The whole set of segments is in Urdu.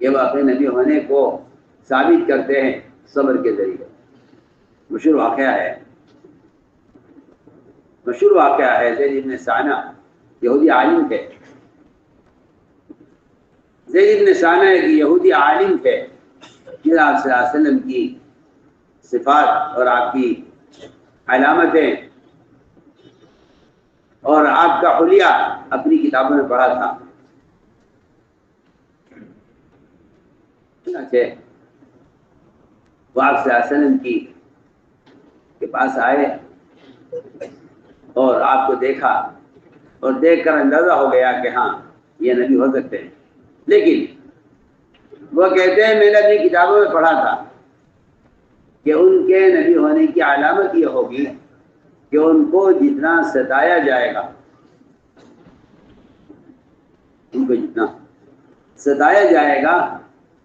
یہ واقعی نبی ہونے کو ثابت کرتے ہیں صبر کے ذریعے۔ مشہور واقعہ ہے زید بن ثانہ یہودی عالم تھے۔ زید بن ثانہ ایک یہودی عالم تھے جس آپ صلی اللہ علیہ وسلم کی صفات اور آپ کی علامتیں اور آپ کا حلیہ اپنی کتابوں میں پڑھا تھا۔ وہ آپ صلی اللہ علیہ وسلم کے پاس آئے اور آپ کو دیکھا اور دیکھ کر اندازہ ہو گیا کہ ہاں یہ نبی ہو سکتے ہیں، لیکن وہ کہتے ہیں میں نے اپنی کتابوں میں پڑھا تھا کہ ان کے نبی ہونے کی علامت یہ ہوگی کہ ان کو جتنا ستایا جائے گا، ان کو جتنا ستایا جائے گا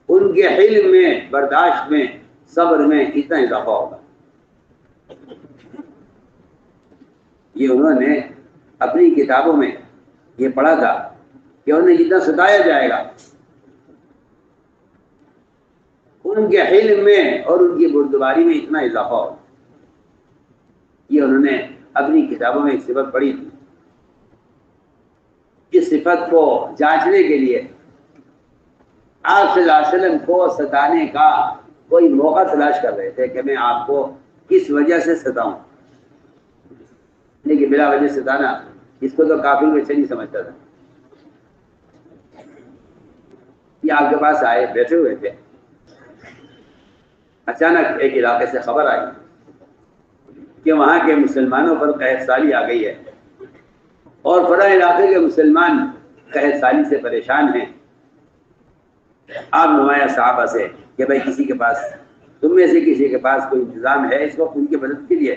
ان کے حلم میں، برداشت میں، صبر میں اتنا اضافہ ہوگا۔ یہ انہوں نے اپنی کتابوں میں یہ پڑھا تھا کہ انہیں جتنا ستایا جائے گا ان کے حلم میں اور ان کی بردباری میں اتنا اضافہ ہوگا۔ یہ انہوں نے اپنی کتابوں میں ایک صفت پڑھی تھی۔ اس صفت کو جانچنے کے لیے آپ صلی اللہ علیہ وسلم کو ستانے کا کوئی موقع تلاش کر رہے تھے کہ میں آپ کو کس وجہ سے ستاؤں، لیکن بلا وجہ ستانا اس کو تو کافر بچے نہیں سمجھتا تھا۔ یہ آپ کے پاس آئے، بیٹھے ہوئے تھے، اچانک ایک علاقے سے خبر آئی کہ وہاں کے مسلمانوں پر قحط سالی آ گئی ہے اور فلاں علاقے کے مسلمان قحط سالی سے پریشان ہیں۔ آپ نمایاں صحابہ سے کہ بھائی کسی کے پاس، تم میں سے کسی کے پاس کوئی انتظام ہے اس وقت ان کی مدد کے لیے؟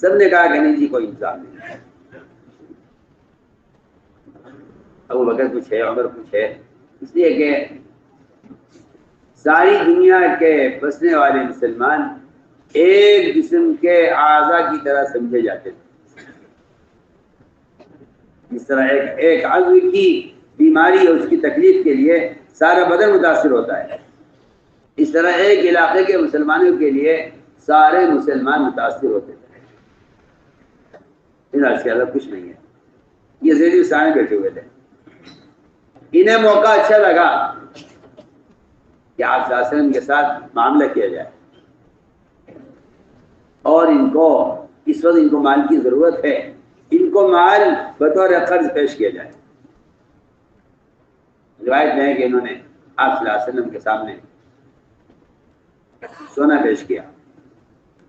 سب نے کہا کہ نہیں جی کوئی انتظام نہیں۔ ابو بکر کچھ ہے، عمر کچھ ہے، اس لیے کہ ساری دنیا کے بسنے والے مسلمان ایک جسم کے اعضاء کی طرح سمجھے جاتے تھے۔ اس طرح ایک عضو کی بیماری اور اس کی تکلیف کے لیے سارا بدن متاثر ہوتا ہے، اس طرح ایک علاقے کے مسلمانوں کے لیے سارے مسلمان متاثر ہوتے تھے۔ اس کے علاوہ کچھ نہیں ہے۔ یہ زید بن ثانہ بیٹھے ہوئے تھے، انہیں موقع اچھا لگا کہ آپ صلی اللہ علیہ وسلم کے ساتھ معاملہ کیا جائے اور ان کو اس وقت ان کو مال کی ضرورت ہے، ان کو مال بطور قرض پیش کیا جائے۔ روایت میں ہے کہ انہوں نے آپ صلی اللہ علیہ وسلم کے سامنے سونا پیش کیا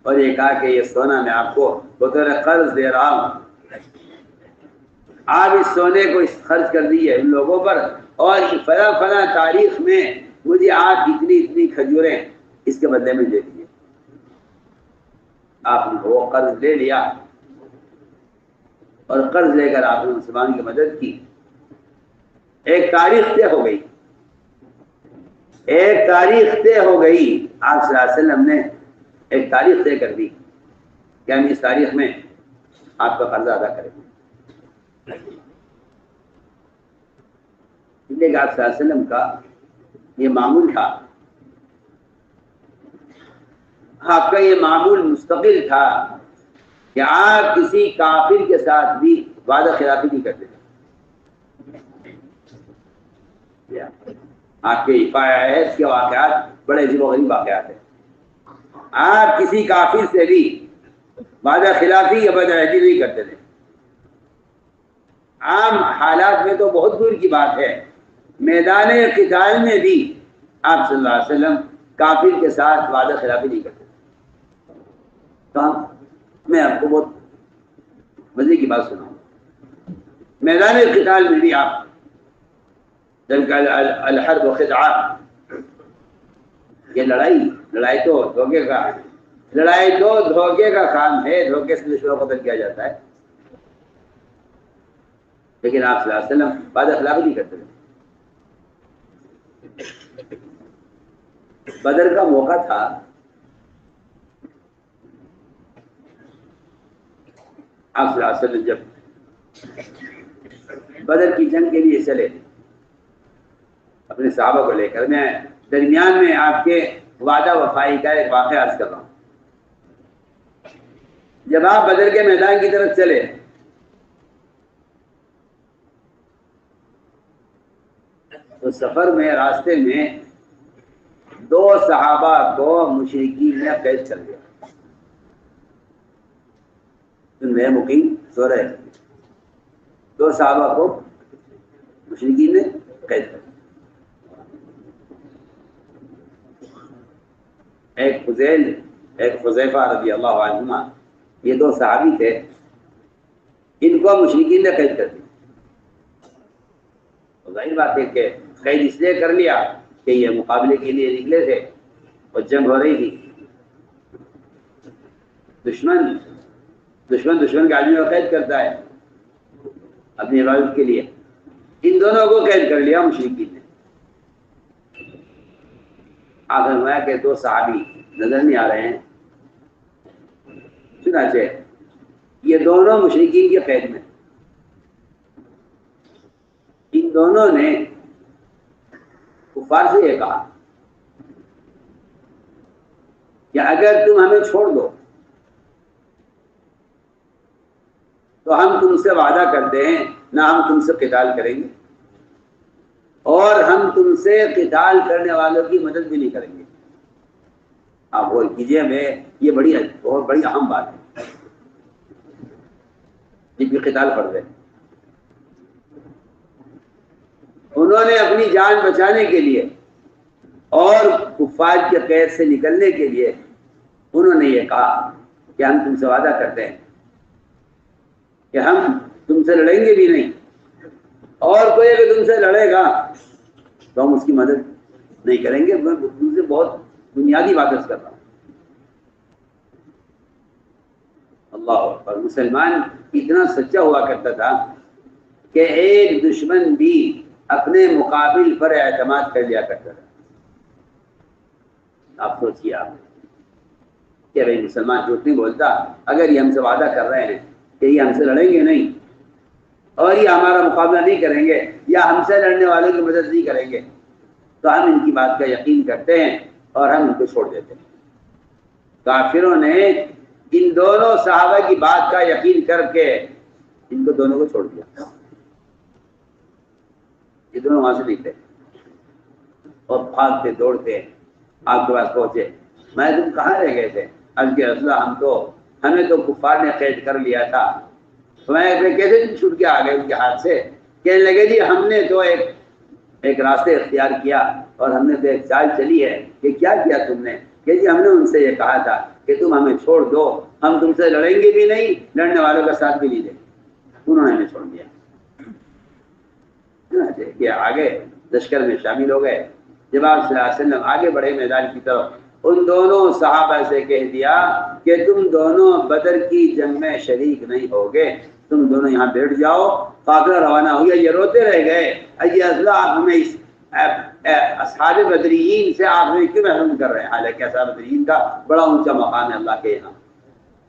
اور یہ کہا کہ یہ سونا میں آپ کو بطور قرض دے رہا ہوں، آپ اس سونے کو خرچ کر دیجیے ان لوگوں پر، اور فلاں فلاں تاریخ میں مجھے آپ اتنی کھجوریں اس کے بدلے میں دے دیجیے۔ آپ نے وہ قرض لے لیا اور قرض لے کر آپ نے مسلمان کی مدد کی۔ ایک تاریخ طے ہو گئی، ایک تاریخ طے ہو گئی۔ آپ صلی اللہ علیہ وسلم نے ایک تاریخ طے کر دی کہ ہم اس تاریخ میں آپ کا قرضہ ادا کریں گے۔ اس لیے کہ آپ صلی اللہ علیہ وسلم کا یہ معمول تھا، آپ کا یہ معمول مستقل تھا کہ آپ کسی کافر کے ساتھ بھی وعدہ خلافی نہیں کرتے تھے۔ آپ کے حفاظت کے واقعات بڑے عجیب و غریب واقعات ہیں۔ آپ کسی کافر سے بھی وعدہ خلافی یا بدعہدی نہیں کرتے تھے۔ عام حالات میں تو بہت دور کی بات ہے، میدان قتال میں بھی آپ صلی اللہ علیہ وسلم کافر کے ساتھ وعدہ خلافی نہیں کرتے تھے۔ تو میں آپ کو بہت مزے کی بات سناؤں، میدان قتال میں بھی آپ جن کا الحرب خدعہ، یہ لڑائی تو دھوکے کا کام ہے، دھوکے سے دشمنوں کو قتل کیا جاتا ہے، لیکن آپ صلی اللہ علیہ وسلم وعدہ خلافی نہیں کرتے تھے۔ بدر کا موقع تھا، آپ صلی اللہ علیہ وسلم جب بدر کی جنگ کے لیے چلے اپنے صحابہ کو لے کر. میں درمیان میں آپ کے وعدہ وفائی کا ایک واقعہ عرض کر رہا ہوں. جب آپ بدر کے میدان کی طرف چلے تو سفر میں راستے میں 2 صحابہ کو مشرکین نے قید کر لیا. نئے مقیم سو رہے 2 صحابہ کو مشرکین نے قید کر لیا. ایک فضیل ایک حذیفہ رضی اللہ عنہما، یہ 2 صحابی تھے، ان کو مشرکین نے قید کر دیا. ظاہر بات ہے کہ قید اس لیے کر لیا کہ یہ مقابلے کے لیے نکلے تھے اور جنگ ہو رہی تھی. دشمن کے آدمی کو قید کرتا ہے اپنی حفاظت کے لیے. ان دونوں کو قید کر لیا مشرکین نے. آخر میں کہ 2 صحابی نظر نہیں آ رہے ہیں. چنانچہ یہ دونوں مشرکین کے قید میں. ان دونوں نے کفار سے یہ کہا کہ اگر تم ہمیں چھوڑ دو تو ہم تم سے وعدہ کرتے ہیں نہ ہم تم سے قتال کریں گے اور ہم تم سے قتال کرنے والوں کی مدد بھی نہیں کریں گے. آپ غور کیجیے، میں یہ بہت بڑی اہم بات ہے جن کی قتال پڑ گئے. انہوں نے اپنی جان بچانے کے لیے اور کفار کے قید سے نکلنے کے لیے انہوں نے یہ کہا کہ ہم تم سے وعدہ کرتے ہیں کہ ہم تم سے لڑیں گے بھی نہیں، اور کوئی اگر تم سے لڑے گا تو ہم اس کی مدد نہیں کریں گے. میں تم سے بہت بنیادی بات کر رہا ہوں. اللہ اکبر. مسلمان اتنا سچا ہوا کرتا تھا کہ ایک دشمن بھی اپنے مقابل پر اعتماد کر لیا کرتا تھا. آپ سوچیے آپ کہ بھائی مسلمان جھوٹ نہیں بولتا. اگر یہ ہم سے وعدہ کر رہے ہیں کہ یہ ہم سے لڑیں گے نہیں اور یہ ہمارا مقابلہ نہیں کریں گے یا ہم سے لڑنے والوں کی مدد نہیں کریں گے تو ہم ان کی بات کا یقین کرتے ہیں اور ہم ان کو چھوڑ دیتے ہیں. کافروں نے ان دونوں صحابہ کی بات کا یقین کر کے ان کو دونوں کو چھوڑ دیا. یہ دونوں وہاں سے نکلے اور بھاگتے دوڑتے آپ کے پاس پہنچے. میں تم کہاں رہ گئے تھے؟ رسول اللہ ہمیں تو کفار نے قید کر لیا تھا. میں کیسے تم چھوٹ کے آ گئے ان کے ہاتھ سے؟ کہنے لگے جی ہم نے تو ایک راستے اختیار کیا اور ہم نے تو ایک چال چلی ہے. کہ کیا کیا تم نے؟ کہ جی ہم نے ان سے یہ کہا تھا کہ تم ہمیں چھوڑ دو، ہم تم سے لڑیں گے بھی نہیں، لڑنے والوں کا ساتھ بھی نہیں دیں گے. انہوں نے ہمیں چھوڑ دیا کہ آگے لشکر میں شامل ہو گئے. جب آپ صلی اللہ علیہ وسلم آگے بڑھے میدان کی طرف، ان دونوں صحابہ سے کہہ دیا کہ تم دونوں بدر کی جنگ میں شریک نہیں ہوگے، تم دونوں یہاں بیٹھ جاؤ. قافلہ روانہ ہو گیا. یہ روتے رہ گئے آپ ہمیں اصحاب بدرین سے آپ ہمیں کیوں محروم کر رہے ہیں؟ حالانکہ اصحاب بدرین کا بڑا اونچا مقام ہے اللہ کے یہاں.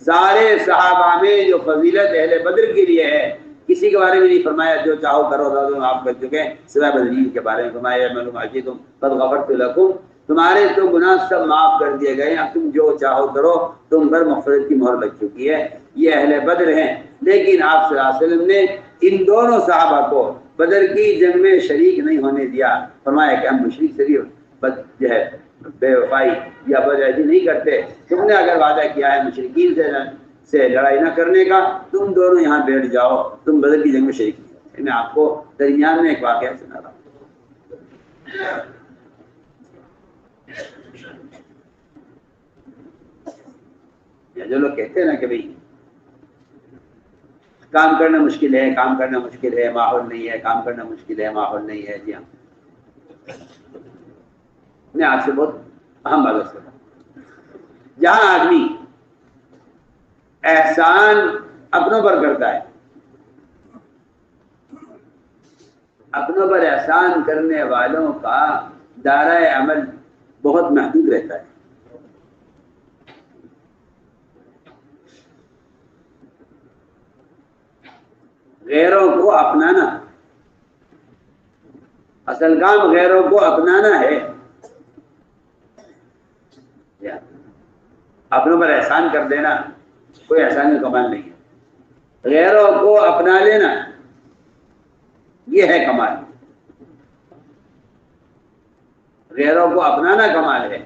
سارے صحابہ میں جو فضیلت اہل بدر کے لیے ہے کسی کے بارے میں نہیں فرمایا جو چاہو کرو آپ کر چکے ہیں. سوائے بدرین کے بارے میں فرمایا قد غفرت لکم، تمہارے تو گناہ سب معاف کر دیے گئے، اب تم جو چاہو کرو، تم پر مغفرت کی مہر لگ چکی ہے. یہ اہل بدر ہیں. لیکن آپ صلی اللہ علیہ وسلم نے ان دونوں صحابہ کو بدر کی جنگ میں شریک نہیں ہونے دیا. فرمایا کہ ہم مشرک سے بھی جو ہے بے وفائی یا بدعہدی نہیں کرتے. تم نے اگر وعدہ کیا ہے مشرکین سے لڑائی نہ کرنے کا، تم دونوں یہاں بیٹھ جاؤ، تم بدر کی جنگ میں شریک نہیں. میں آپ کو درمیان میں ایک واقعہ سنا رہا ہوں. جو لوگ کہتے ہیں نا کہ بھائی کام کرنا مشکل ہے، کام کرنا مشکل ہے، ماحول نہیں ہے، کام کرنا مشکل ہے، ماحول نہیں ہے. جی ہاں، میں آپ سے بہت اہم بات کرتا ہوں. جہاں آدمی احسان اپنوں پر کرتا ہے، اپنوں پر احسان کرنے والوں کا دائرہ عمل بہت محدود رہتا ہے. غیروں کو اپنانا اصل کام غیروں کو اپنانا ہے، اپنوں پر احسان کر دینا کوئی احسان کا کمال نہیں ہے، غیروں کو اپنا لینا یہ ہے کمال، غیروں کو اپنانا کمال ہے۔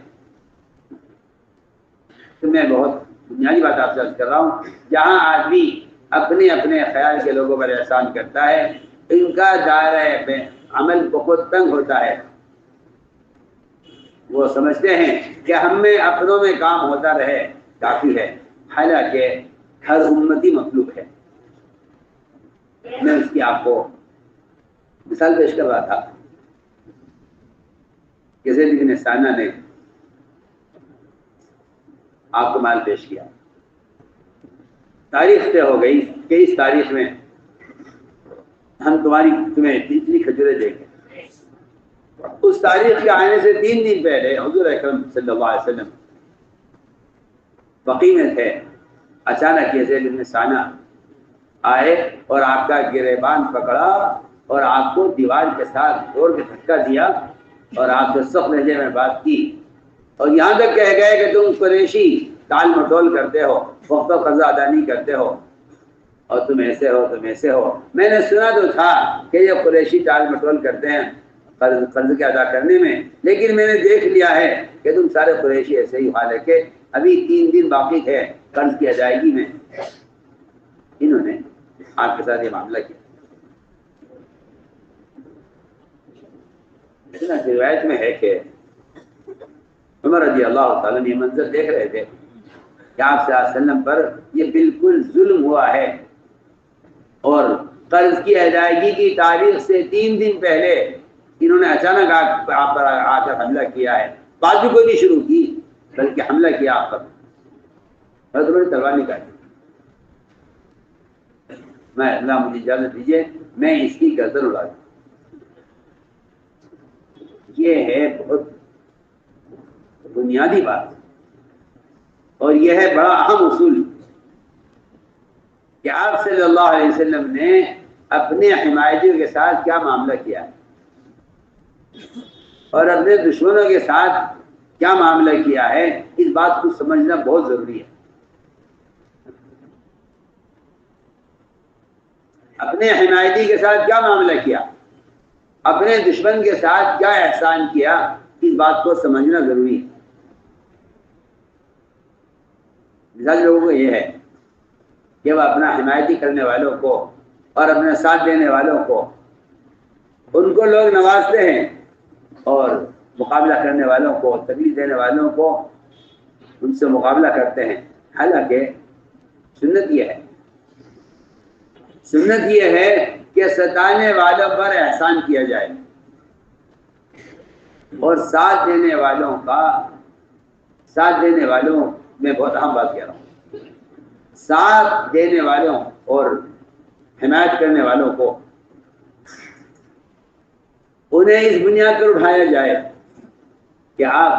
تو میں بہت بنیادی بات آپ سے عرض کر رہا ہوں، جہاں آدمی اپنے اپنے خیال کے لوگوں پر احسان کرتا ہے، ان کا دائرہ عمل بہت تنگ ہوتا ہے، وہ سمجھتے ہیں کہ ہم میں اپنوں میں کام ہوتا رہے کافی ہے، حالانکہ ہر امتی مطلوب ہے۔ میں اس کی آپ کو مثال پیش کر رہا تھا کہ زید بن ثانیہ نے آپ کو مال پیش کیا، تاریخ طے ہو گئی کہ اس تاریخ میں ہم تمہیں اتنی کھجوریں دیں گے۔ اس تاریخ کے آنے سے 3 دن پہلے حضور اکرم صلی اللہ علیہ وسلم بقی میں تھے، اچانک یہ زید بن ثانیہ آئے اور آپ کا گریبان پکڑا اور آپ کو دیوار کے ساتھ توڑ کے دھکا دیا اور آپ سے سخت لہجے میں بات کی، اور یہاں تک کہہ گئے کہ تم قریشی ٹال مٹول کرتے ہو، وقت و قضا ادا نہیں کرتے ہو، اور تم ایسے ہو تم ایسے ہو۔ میں نے سنا تو تھا کہ یہ قریشی ٹال مٹول کرتے ہیں قرض کے ادا کرنے میں، لیکن میں نے دیکھ لیا ہے کہ تم سارے قریشی ایسے ہی حال ہے کہ ابھی 3 دن باقی ہے قرض کی ادائیگی میں۔ انہوں نے آپ کے ساتھ یہ معاملہ کیا۔ روایت میں ہے کہ عمر رضی اللہ تعالیٰ نے یہ منظر دیکھ رہے تھے کہ آپ صلی اللہ علیہ وسلم پر یہ بالکل ظلم ہوا ہے، اور قرض کی ادائیگی کی تاریخ سے 3 دن پہلے انہوں نے اچانک آپ پر آ کر حملہ کیا ہے، بات بھی کوئی نہیں شروع کی بلکہ حملہ کیا آپ پر، اور تمہیں تلوار نکالی۔ میں اللہ مجھے اجازت دیجیے میں اس کی گردن اڑا دوں۔ یہ ہے بہت بنیادی بات، اور یہ ہے بڑا اہم اصول کہ آپ صلی اللہ علیہ وسلم نے اپنے حمایتیوں کے ساتھ کیا معاملہ کیا ہے اور اپنے دشمنوں کے ساتھ کیا معاملہ کیا ہے، اس بات کو سمجھنا بہت ضروری ہے۔ اپنے حمایتی کے ساتھ کیا معاملہ کیا، اپنے دشمن کے ساتھ کیا احسان کیا، اس بات کو سمجھنا ضروری ہے۔ مثال لوگوں کو یہ ہے کہ وہ اپنا حمایتی کرنے والوں کو اور اپنے ساتھ دینے والوں کو، ان کو لوگ نوازتے ہیں، اور مقابلہ کرنے والوں کو، تکلیف دینے والوں کو ان سے مقابلہ کرتے ہیں، حالانکہ سنت یہ ہے کہ ستانے والوں پر احسان کیا جائے، اور ساتھ دینے والوں میں بہت اہم بات کہہ رہا ہوں، ساتھ دینے والوں اور حمایت کرنے والوں کو انہیں اس بنیاد پر اٹھایا جائے کہ آپ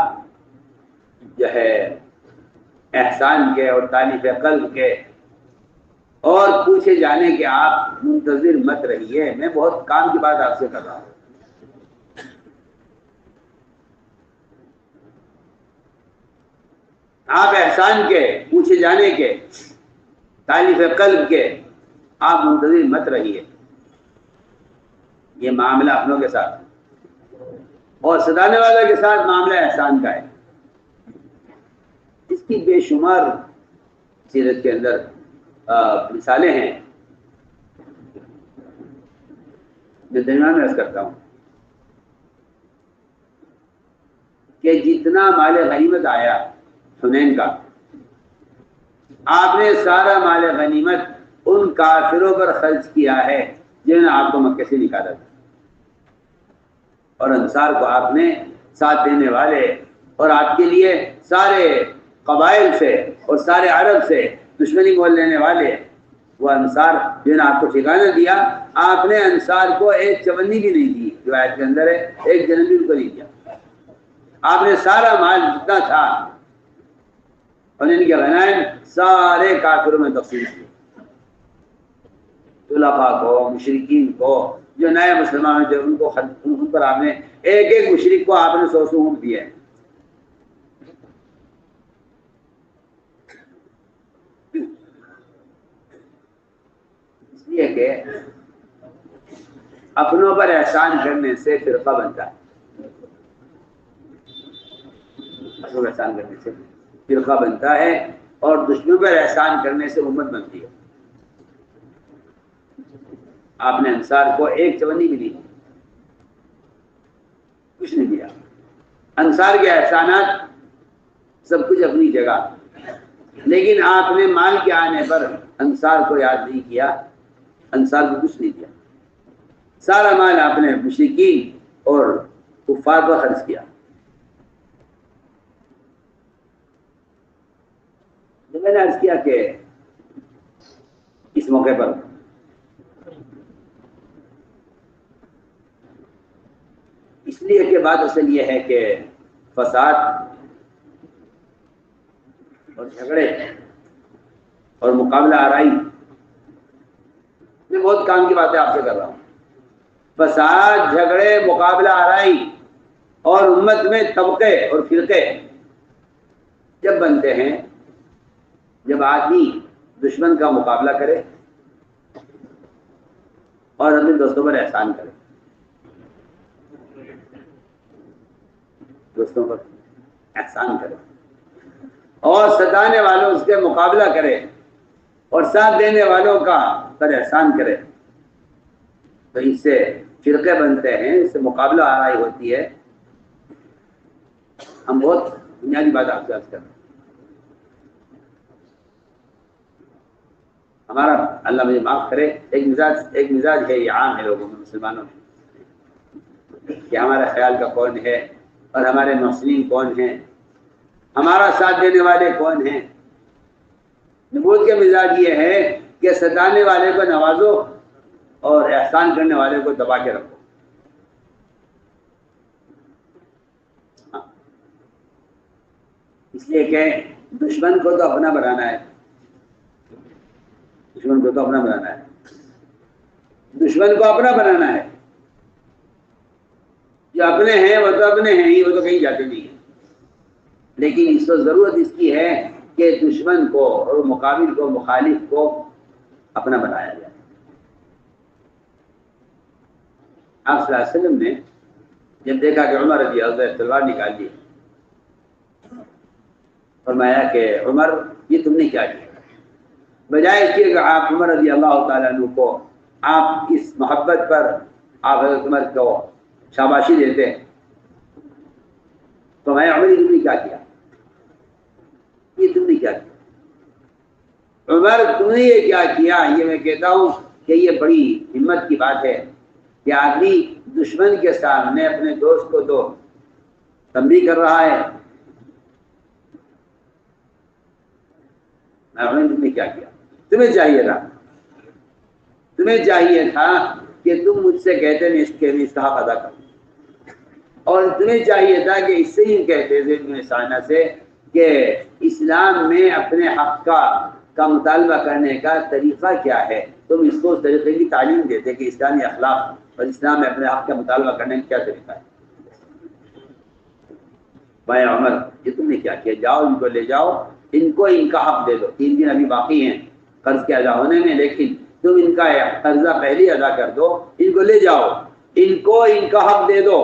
جو ہے احسان کے اور تعریف قلب کے اور پوچھے جانے کے آپ منتظر مت رہیے۔ میں بہت کام کی بات آپ سے کر رہا ہوں۔ آپ احسان کے، پوچھے جانے کے، تعریف قلب کے آپ منتظر مت رہیے۔ یہ معاملہ اپنوں کے ساتھ اور ستانے والوں کے ساتھ معاملہ احسان کا ہے۔ اس کی بے شمار سیرت کے اندر مثالیں ہیں۔ میں درمیان میں عرض کرتا ہوں کہ جتنا مال غنیمت آیا حنین کا، آپ نے سارا مال غنیمت ان کافروں پر خرچ کیا ہے جنہوں نے آپ کو مکے سے نکالا تھا، اور انصار کو آپ نے ساتھ دینے والے اور آپ کے لیے سارے قبائل سے اور سارے عرب سے دشمنی مول لینے والے وہ انصار جنہوں نے آپ کو ٹھکانہ دیا، آپ نے انصار کو ایک چونی بھی نہیں دی، روایت کے اندر ہے ایک جنم بھی ان کو نہیں دیا۔ آپ نے سارا مال جتنا تھا اور ان کے غنائم سارے کافروں میں تقسیم کیے، خلفاء کو، مشرکین کو، جو نئے مسلمان تھے ان کو ان پر آپ نے ایک ایک مشرک کو آپ نے 100 اونٹ دیے. اس لیے کہ اپنوں پر احسان کرنے سے فرقہ بنتا ہے. اپنوں پر احسان کرنے سے فرقہ بنتا ہے اور دشمنوں پر احسان کرنے سے امت بنتی ہے. آپ نے انصار کو ایک چونی بھی دی, کچھ نہیں دیا. انصار کے احسانات سب کچھ اپنی جگہ, لیکن آپ نے مال کے آنے پر انصار کو یاد نہیں کیا, انصار کو کچھ نہیں دیا. سارا مال آپ نے مشرکین اور کفار پر خرچ کیا. میں نے عرض کیا کہ اس موقع پر اس لیے کہ بات اصل یہ ہے کہ فساد اور جھگڑے اور مقابلہ آرائی, میں بہت کام کی باتیں آپ سے کر رہا ہوں. فساد, جھگڑے, مقابلہ آرائی اور امت میں طبقے اور فرقے جب بنتے ہیں, جب آدمی دشمن کا مقابلہ کرے اور اپنے دوستوں پر احسان کرے, دوستوں پر احسان کرے اور ستانے والوں اس کے مقابلہ کرے اور ساتھ دینے والوں کا پر احسان کرے, تو اس سے فرقے بنتے ہیں, اس سے مقابلہ آرائی ہوتی ہے. ہم بہت بنیادی بات آپ سے عرض کر رہے ہیں. ہمارا اللہ مجھے معاف کرے ایک مزاج ہے, یہ عام ہے لوگوں میں, مسلمانوں میں, کہ ہمارا خیال کا کون ہے اور ہمارے محسنین کون ہیں, ہمارا ساتھ دینے والے کون ہیں. نبوت کے مزاج یہ ہے کہ ستانے والے کو نوازو اور احسان کرنے والے کو دبا کے رکھو. اس لیے کہ دشمن کو تو اپنا بنانا ہے, دشمن کو تو اپنا بنانا ہے, دشمن کو اپنا بنانا ہے. جو اپنے ہیں وہ تو اپنے ہیں ہی, وہ تو کہیں جاتے نہیں ہیں. لیکن اس کو ضرورت اس کی ہے کہ دشمن کو اور مقابل کو, مخالف کو اپنا بنایا جائے. آپ صلی اللہ علیہ وسلم نے جب دیکھا کہ عمر رضی اللہ عنہ تلوار نکال لی, فرمایا کہ عمر یہ تم نے کیا کیا؟ بجائے اس کے کہ آپ عمر رضی اللہ تعالیٰ عنہ کو آپ اس محبت پر آپ حضرت عمر کو شاباشی دیتے, تو میں عمر تم نے کیا کیا, یہ تم نے کیا کیا, عمر تم نے یہ کیا کیا. یہ میں کہتا ہوں کہ یہ بڑی ہمت کی بات ہے کہ آدمی دشمن کے سامنے اپنے دوست کو تو تنبیہ کر رہا ہے. تم نے کیا کیا, تمہیں چاہیے تھا کہ تم مجھ سے کہتے میں اس کا حق ادا کروں, اور تمہیں چاہیے تھا کہ اس سے ہی کہتے تھے تمہیں سائنہ سے کہ اسلام میں اپنے حق کا مطالبہ کرنے کا طریقہ کیا ہے. تم اس کو اس طریقے کی تعلیم دیتے کہ اسلامی اخلاق اور اسلام میں اپنے حق کا مطالبہ کرنے کا کیا طریقہ ہے. بھائی عمر یہ تم نے کیا کیا, جاؤ ان کو لے جاؤ, ان کو ان کا حق دے دو. 3 دن ابھی باقی ہیں قرض کے ادا ہونے میں, لیکن تم ان کا قرضہ پہلے ادا کر دو, ان کو لے جاؤ, ان کو ان کا حق دے دو,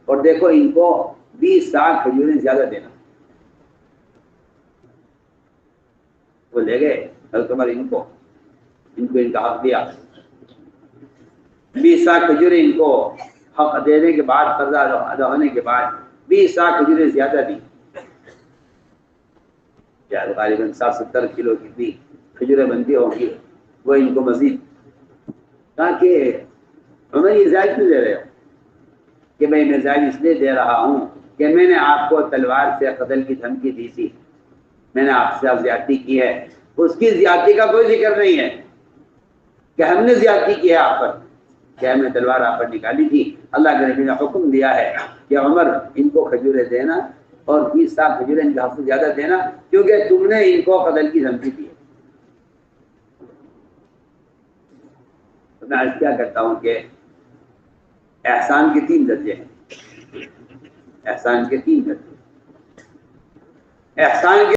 اور دیکھو ان کو 20 سال کھجوریں زیادہ دینا. وہ لے گئے حضرت عمر, ان کو ان کا حق دیا. 20 سال کھجوریں ان کو حق دینے کے بعد, قرضہ ادا ہونے کے بعد 20 سال کھجوریں زیادہ دی. غالباً 60-70 کلو کتنی کھجوریں بنتی ہوں گی, وہ ان کو مزید. تاکہ ہمیں یہ زائد کیوں دے رہے ہو, کہ میں زائد اس لیے دے رہا ہوں کہ میں نے آپ کو تلوار سے قتل کی دھمکی دی تھی, میں نے آپ سے زیادتی کی ہے. اس کی زیادتی کا کوئی ذکر نہیں ہے کہ ہم نے زیادتی کی ہے آپ پر, کہ ہم نے تلوار آپ پر نکالی تھی. اللہ کے نبی نے حکم دیا ہے کہ عمر ان کو کھجوریں دینا اور 20 سال کھجوریں ان کے حق سے زیادہ دینا, کیونکہ تم نے ان کو قتل کی دھمکی دی ہے. تو میں آج کیا کرتا ہوں کہ احسان کے 3 درجے ہیں، احسان کے 3 درجے، احسان کے